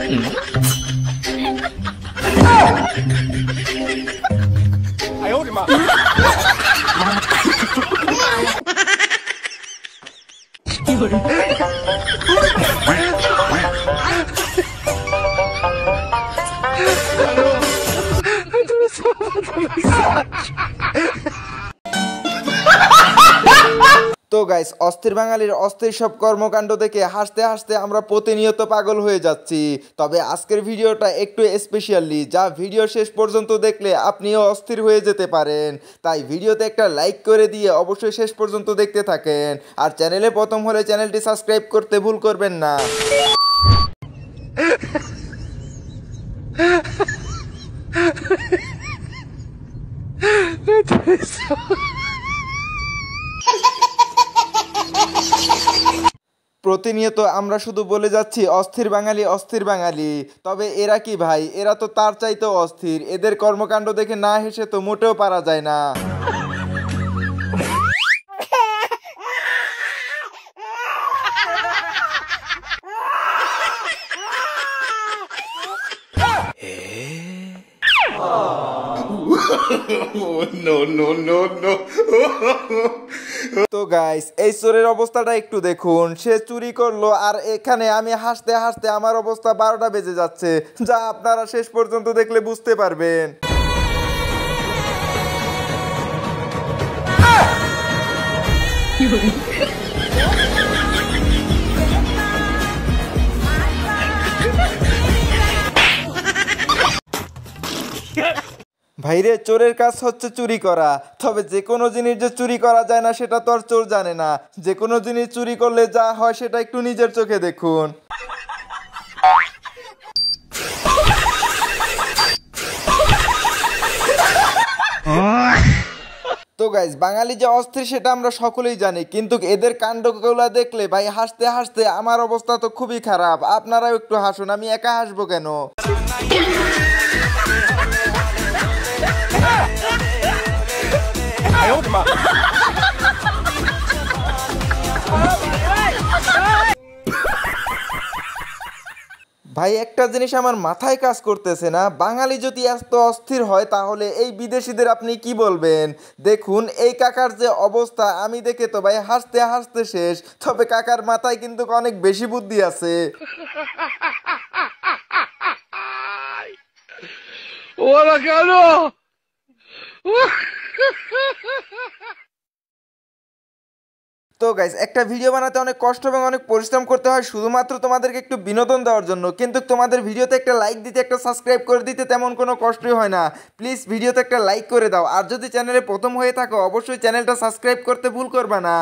哎呦我的妈！ তো গাইস, অস্থির বাঙালির অস্থির সব কর্মকাণ্ড দেখে হাসতে হাসতে আমরা প্রতিনিয়ত পাগল হয়ে যাচ্ছি। তবে আজকের ভিডিওটা একটু স্পেশালি, যা ভিডিও শেষ পর্যন্ত দেখলে আপনিও অস্থির হয়ে যেতে পারেন। তাই ভিডিওতে একটা লাইক করে দিয়ে অবশ্যই শেষ পর্যন্ত দেখতে থাকেন। আর চ্যানেলে প্রথম হলে চ্যানেলটি সাবস্ক্রাইব করতে ভুল করবেন না। প্রতিনিয়ত আমরা শুধু বলে যাচ্ছি অস্থির বাঙালি, অস্থির বাঙালি। তবে এরা কি ভাই, এরা তো তার চাইতেও অস্থির। এদের কর্মকাণ্ড দেখে না হেসে তো মোটেও পারা যায় না। তো গাইস, এই চোরের অবস্থাটা একটু দেখুন। সে চুরি করলো আর এখানে আমি হাসতে হাসতে আমার অবস্থা 12টা বেজে যাচ্ছে, যা আপনারা শেষ পর্যন্ত দেখলে বুঝতে পারবেন। ভাইরে, চোরের কাজ হচ্ছে চুরি করা। তবে যে কোনো জিনিস যে চুরি করা যায় না সেটা তো আর চোর জানে না। যে কোনো জিনিস চুরি করলে যা হয় সেটা একটু নিজের চোখে দেখুন। তো গাইস, বাঙালি যে অস্থির সেটা আমরা সকলেই জানি, কিন্তু এদের কাণ্ডগুলো দেখলে ভাই হাসতে হাসতে আমার অবস্থা তো খুবই খারাপ। আপনারাও একটু হাসুন, আমি একা হাসবো কেন? ভাই, একটা জিনিস আমার মাথায় কাজ করতেছে না। বাঙালি যদি এত অস্থির হয় তাহলে এই বিদেশিদের আপনি কি বলবেন? দেখুন এই কাকার যে অবস্থা, আমি দেখে তো ভাই হাসতে হাসতে শেষ। তবে কাকার মাথায় কিন্তু অনেক বেশি বুদ্ধি আছে। ওরা কেন? তো গাইস, একটা ভিডিও বানাতে অনেক কষ্ট এবং অনেক পরিশ্রম করতে হয় শুধুমাত্র তোমাদেরকে একটু বিনোদন দেওয়ার জন্য। কিন্তু তোমাদের ভিডিওতে একটা লাইক দিতে, একটা সাবস্ক্রাইব করে দিতে তেমন কোনো কষ্টই হয় না। প্লিজ ভিডিওতে একটা লাইক করে দাও। আর যদি চ্যানেলে প্রথম হয়ে থাকো অবশ্যই চ্যানেলটা সাবস্ক্রাইব করতে ভুল করবে না।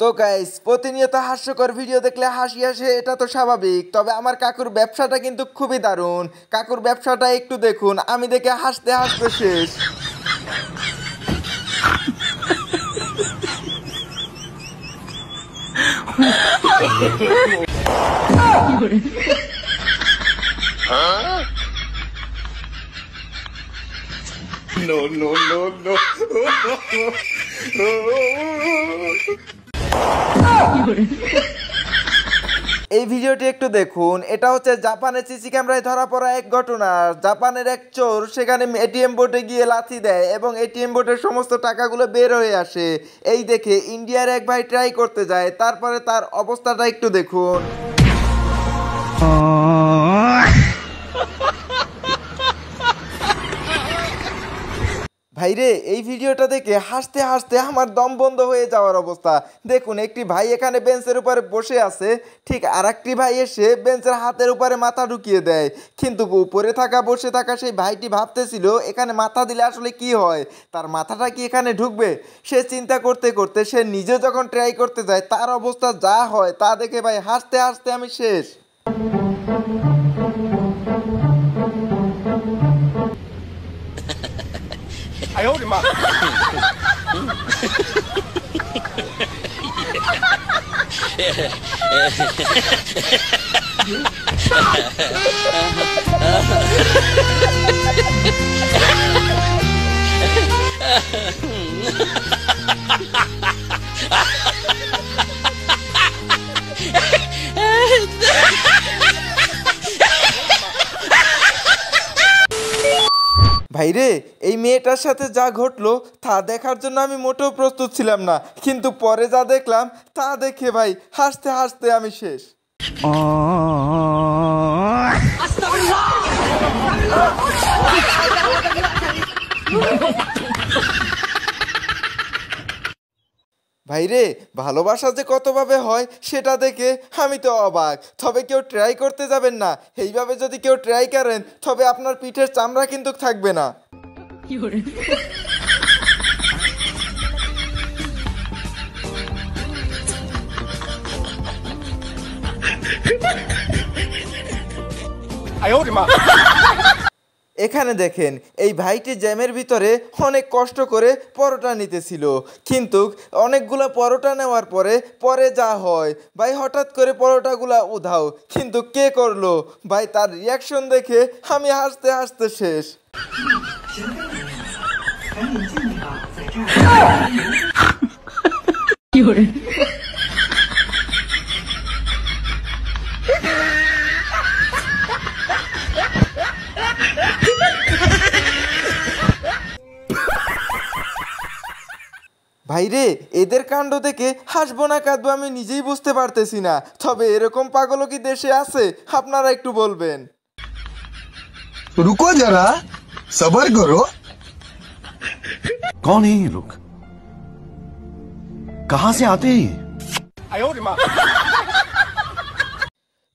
তো গাইস, প্রতিনিয়ত হাস্যকর ভিডিও দেখলে হাসি আসে, এটা তো স্বাভাবিক। তবে আমার কাকুর ব্যবসাটা কিন্তু খুবই দারুণ। কাকুর ব্যবসাটা একটু দেখুন, আমি দেখে হাসতে হাসতে শেষ। No, no, no, no. এই ভিডিওটি একটু দেখুন। এটা হচ্ছে জাপানের সিসি ক্যামেরায় ধরা পড়া এক ঘটনা। জাপানের এক চোর সেখানে এটিএম বোর্ডে গিয়ে লাথি দেয় এবং এটিএম বোর্ডের সমস্ত টাকাগুলো বের হয়ে আসে। এই দেখে ইন্ডিয়ার এক ভাই ট্রাই করতে যায়, তারপরে তার অবস্থাটা একটু দেখুন। ভাইরে, এই ভিডিওটা দেখে হাসতে হাসতে আমার দম বন্ধ হয়ে যাওয়ার অবস্থা। দেখুন, একটি ভাই এখানে বেঞ্চের উপরে বসে আছে, ঠিক আর একটি ভাই এসে বেঞ্চের হাতের উপরে মাথা ঢুকিয়ে দেয়। কিন্তু উপরে থাকা বসে থাকা সেই ভাইটি ভাবতেছিল এখানে মাথা দিলে আসলে কি হয়, তার মাথাটা কি এখানে ঢুকবে। সে চিন্তা করতে করতে সে নিজে যখন ট্রাই করতে যায় তার অবস্থা যা হয় তা দেখে ভাই হাসতে হাসতে আমি শেষ।哎呦我的妈 ভাইরে, এই মেয়েটার সাথে যা ঘটলো তা দেখার জন্য আমি মোটেও প্রস্তুত ছিলাম না, কিন্তু পরে যা দেখলাম তা দেখে ভাই হাসতে হাসতে আমি শেষ। ভাইরে, ভালোবাসা যে কতভাবে হয় সেটা দেখে আমি তো অবাক। তবে কেউ ট্রাই করতে যাবেন না, এইভাবে যদি কেউ ট্রাই করেন তবে আপনার পিঠের চামড়া কিন্তু থাকবে না। এখানে দেখেন, এই ভাইটি জ্যামের ভিতরে অনেক কষ্ট করে পরোটা নিতেছিল, কিন্তু অনেকগুলো পরোটা নেওয়ার পরে যা হয় ভাই, হঠাৎ করে পরোটাগুলা উধাও। কিন্তু কে করলো ভাই, তার রিয়াকশন দেখে আমি হাসতে হাসতে শেষ। ভাইরে, এদের কাণ্ড দেখে হাসবো না কাঁদবো আমি নিজেই বুঝতে পারতেছি না। তবে এরকম পাগলও কি দেশে আছে আপনারা একটু বলবেন। रुको जरा सबर करो। कौन है ये लोग? कहां से आते हैं?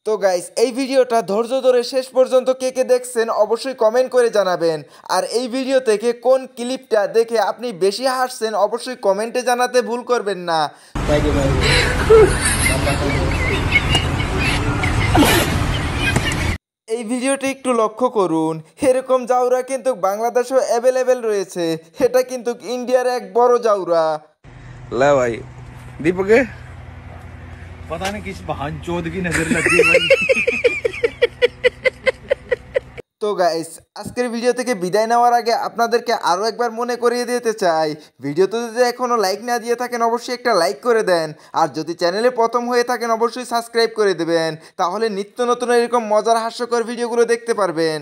তো গাইস, এই ভিডিওটা ধৈর্য ধরে শেষ পর্যন্ত কে কে দেখছেন অবশ্যই কমেন্ট করে জানাবেন। আর এই ভিডিও থেকে কোন ক্লিপটা দেখে আপনি বেশি হাসছেন অবশ্যই কমেন্টে জানাতে ভুল করবেন না। এই ভিডিওটি একটু লক্ষ্য করুন, এরকম জাউরা কিন্তু বাংলাদেশেও অ্যাভেলেবেল রয়েছে। এটা কিন্তু ইন্ডিয়ার এক বড় জাউরা। ला भाई दीपक है? पता नहीं किस बहन चोद की नजर लगी है भाई। তো গাইস, আজকের ভিডিও থেকে বিদায় নেওয়ার আগে আপনাদেরকে আরও একবার মনে করিয়ে দিতে চাই, ভিডিওতে যদি এখনও লাইক না দিয়ে থাকেন অবশ্যই একটা লাইক করে দেন। আর যদি চ্যানেলে প্রথম হয়ে থাকেন অবশ্যই সাবস্ক্রাইব করে দেবেন, তাহলে নিত্য নতুন এরকম মজার হাস্যকর ভিডিওগুলো দেখতে পারবেন।